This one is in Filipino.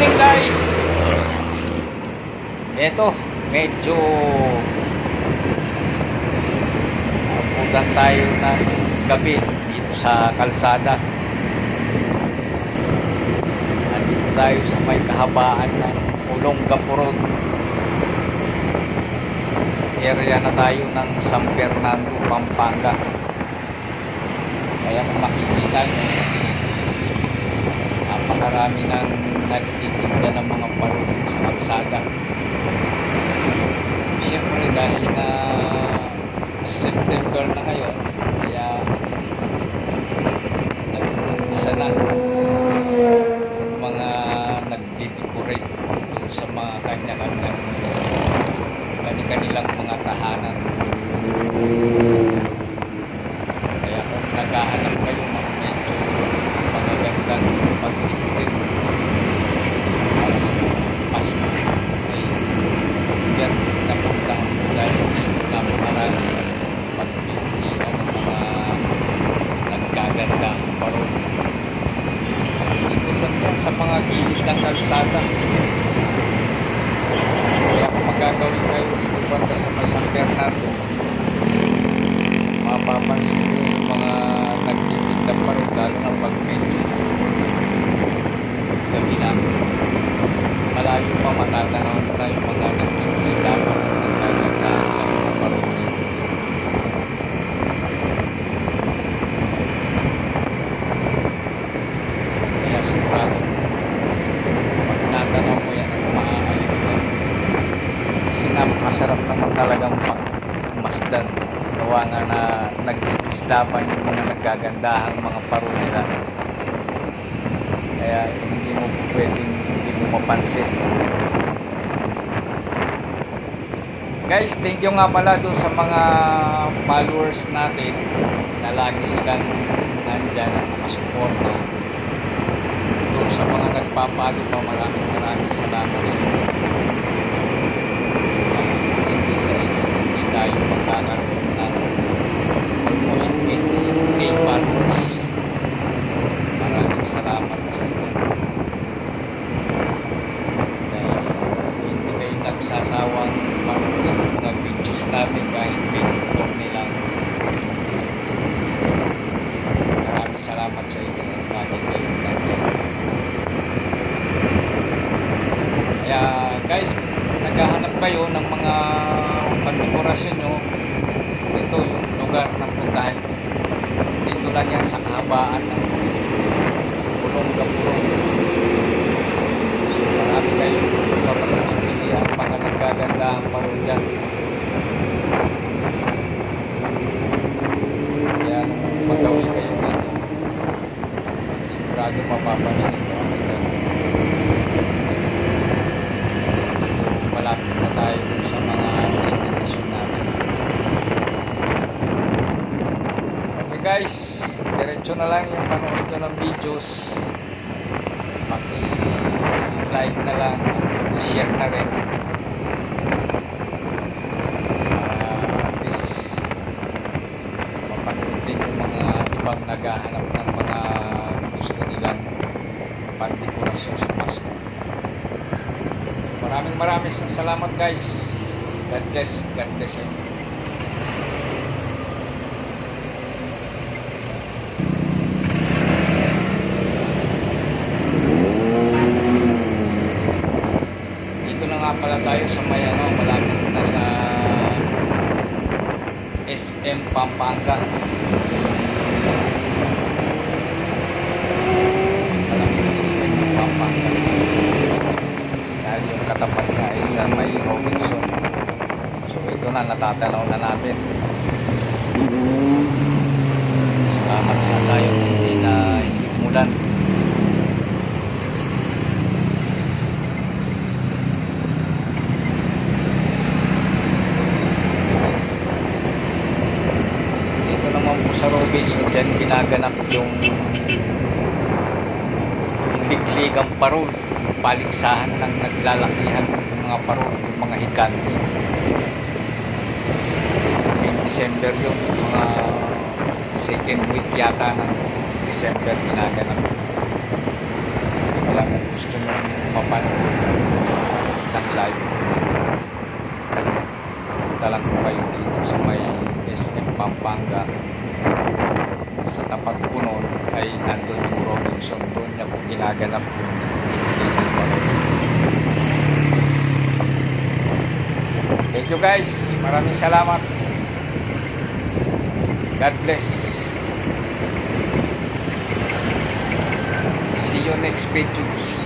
morning guys. Ito, medyo abutan tayo ng gabi dito sa kalsada. Nandito tayo sa may kahabaan ng Olongapo Road. Sa area na tayo ng San Fernando, Pampanga. Kaya kung makikita nyo, napakarami ng nagtitinda ng mga parol sa kalsada. Siyempre dahil na September na ngayon, kaya nag-umpisa na mga nagdi-decorate doon sa mga kanilang mga tahanan. Kaya kung naghahanap kayo ng medyo magagandang pag-decorate para sa Pasko, ay yan napuntahan ko dahil dito napakarami pagpipilian ng mga nagkaganda parol. Dito lang yan sa mga gilid ng kalsada. Kaya kung magagawin kayo dito banda sa may San Fernando, mapapansin nyo yung mga nagtitinda parol, lalo na pag medyo gabi na. Malayo pa matatanaw na tayo mga nagtitinda parol. Kaya sigurado pag natanaw mo yan at maaalit ka, kasi napakasarap naman talagang pagmasdan. Gawa nga na nagtitindapan yung mga nagagandahang mga parol nila. Kaya hindi mo pwedeng hindi mo mapansin. Guys, thank you nga pala doon sa mga followers natin na lagi silang nandyan at makasuporta. Doon sa mga nagpapalo pa, maraming salamat sa inyo. Hindi sa inyo, hindi tayo magkakaroon ng almost 20K followers. Maraming salamat sa inyo. Dahil hindi kayo nagsasawang panoodin mga videos natin kahit video nila. Maraming salamat sa inyo at bakit kayo nandiyan. Kaya guys, kung naghahanap kayo ng mga pandekorasyon nyo, ito yung lugar na puntahan. Dito lang yan sa kahabaan ng Olongapo Road. So marami kayong kapag-pilihan mga nagkagandahang parol dyan. Kaya magawin kayo dito, sigurado mapapansin ko ako dyan. Malapit na tayo sa mga destination natin. Okay guys, diretso na lang yung panood ko ng videos. Paki-like na lang, share na rin. At least mapanood din yung mga ibang naghahanap ng mga gusto nilang pandekorasyon sa Pasko. Maraming salamat guys. God bless you. Dito na nga pala tayo sa may malapit na sa SM Pampanga. Malapit na SM Pampanga. Dahil yung katapat na ay sa may Robinson. So ito na, natatanaw na natin. Salamat na tayo hindi umulan. Dito naman po sa Robinson, dyan ginaganap yung ligligang parol, paligsahan ng naglalakihan ng mga parol, yung mga hikante. In December yun, mga second week yata ng December ginaganap. Kaya kung gusto nyo pumunta lang po kayo dito sa may SM Pampanga. Sa tapat po nun ay nandun yung Robinson, doon niya po ginaganap yung thank you guys, maraming salamat. God bless. See you next videos.